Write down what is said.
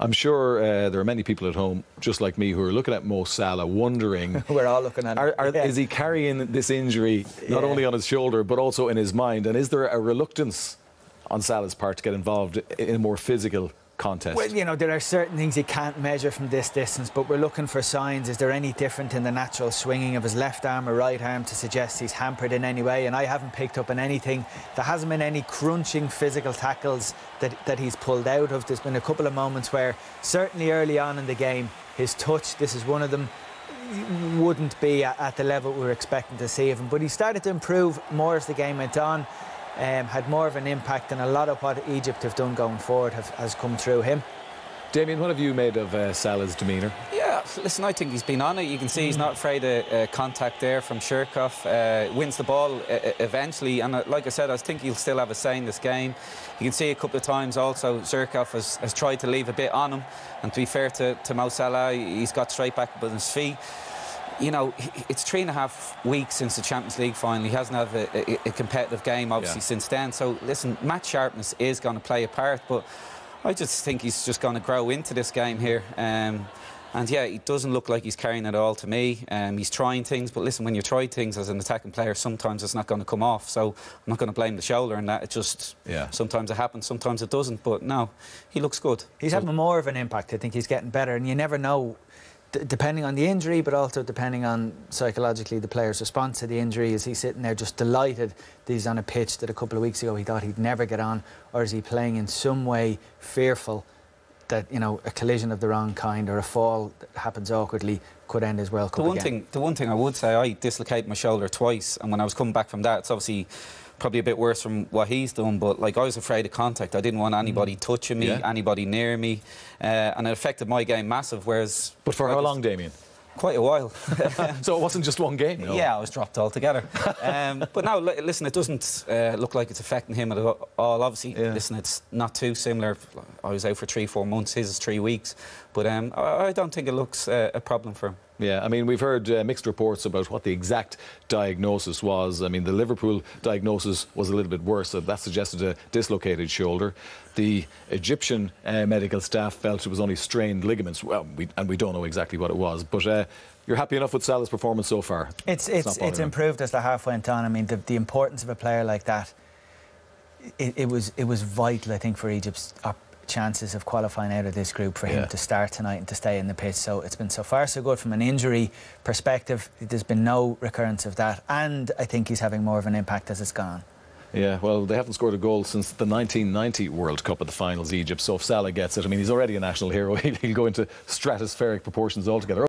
I'm sure there are many people at home, just like me, who are looking at Mo Salah, wondering... We're all looking at it. Is he carrying this injury, not only on his shoulder, but also in his mind? And is there a reluctance on Salah's part to get involved in a more physical contest? Well, you know, there are certain things you can't measure from this distance, but we're looking for signs. Is there any different in the natural swinging of his left arm or right arm to suggest he's hampered in any way? And I haven't picked up on anything. There hasn't been any crunching physical tackles that he's pulled out of. There's been a couple of moments where, certainly early on in the game, his touch, this is one of them, wouldn't be at the level we were expecting to see of him. But he started to improve more as the game went on. Had more of an impact, and a lot of what Egypt have done going forward has come through him. Damien, what have you made of Salah's demeanour? Yeah, listen, I think he's been on it. You can see he's not afraid of contact there from Shirkoff. Wins the ball eventually, and like I said, I think he'll still have a say in this game. You can see a couple of times also Shirkoff has tried to leave a bit on him, and to be fair to Mo Salah, he's got straight back up on his feet. You know, it's 3.5 weeks since the Champions League final. He hasn't had a competitive game, obviously, since then. So, listen, match sharpness is going to play a part, but I just think he's just going to grow into this game here. And, yeah, he doesn't look like he's carrying it all to me. He's trying things, but listen, when you try things as an attacking player, sometimes it's not going to come off. So I'm not going to blame the shoulder and that. It just, sometimes it happens, sometimes it doesn't. But, no, he looks good. He's having more of an impact. I think he's getting better, and you never know, depending on the injury, but also depending on psychologically the player's response to the injury. Is he sitting there just delighted that he's on a pitch that a couple of weeks ago he thought he'd never get on, or is he playing in some way fearful that, you know, a collision of the wrong kind or a fall that happens awkwardly could end his World Cup again? The one thing I would say, I dislocated my shoulder twice, and when I was coming back from that, it's obviously probably a bit worse from what he's done, but like, I was afraid of contact. I didn't want anybody touching me, anybody near me, and it affected my game massive. Whereas, but for how long, Damien? Quite a while. So it wasn't just one game? No. Yeah, I was dropped altogether. But now, listen, it doesn't look like it's affecting him at all. Obviously, listen, it's not too similar. I was out for 3-4 months, his is 3 weeks. But I don't think it looks a problem for him. Yeah, I mean, we've heard mixed reports about what the exact diagnosis was. I mean, the Liverpool diagnosis was a little bit worse. So that suggested a dislocated shoulder. The Egyptian medical staff felt it was only strained ligaments. Well, we don't know exactly what it was. But you're happy enough with Salah's performance so far? It's improved as the half went on. I mean, the importance of a player like that, it was vital, I think, for Egypt's chances of qualifying out of this group, for him to start tonight and to stay in the pitch. So it's been so far so good from an injury perspective. There's been no recurrence of that, and I think he's having more of an impact as it's gone. Yeah, well, they haven't scored a goal since the 1990 World Cup at the finals, Egypt. So if Salah gets it, I mean, he's already a national hero. He'll go into stratospheric proportions altogether.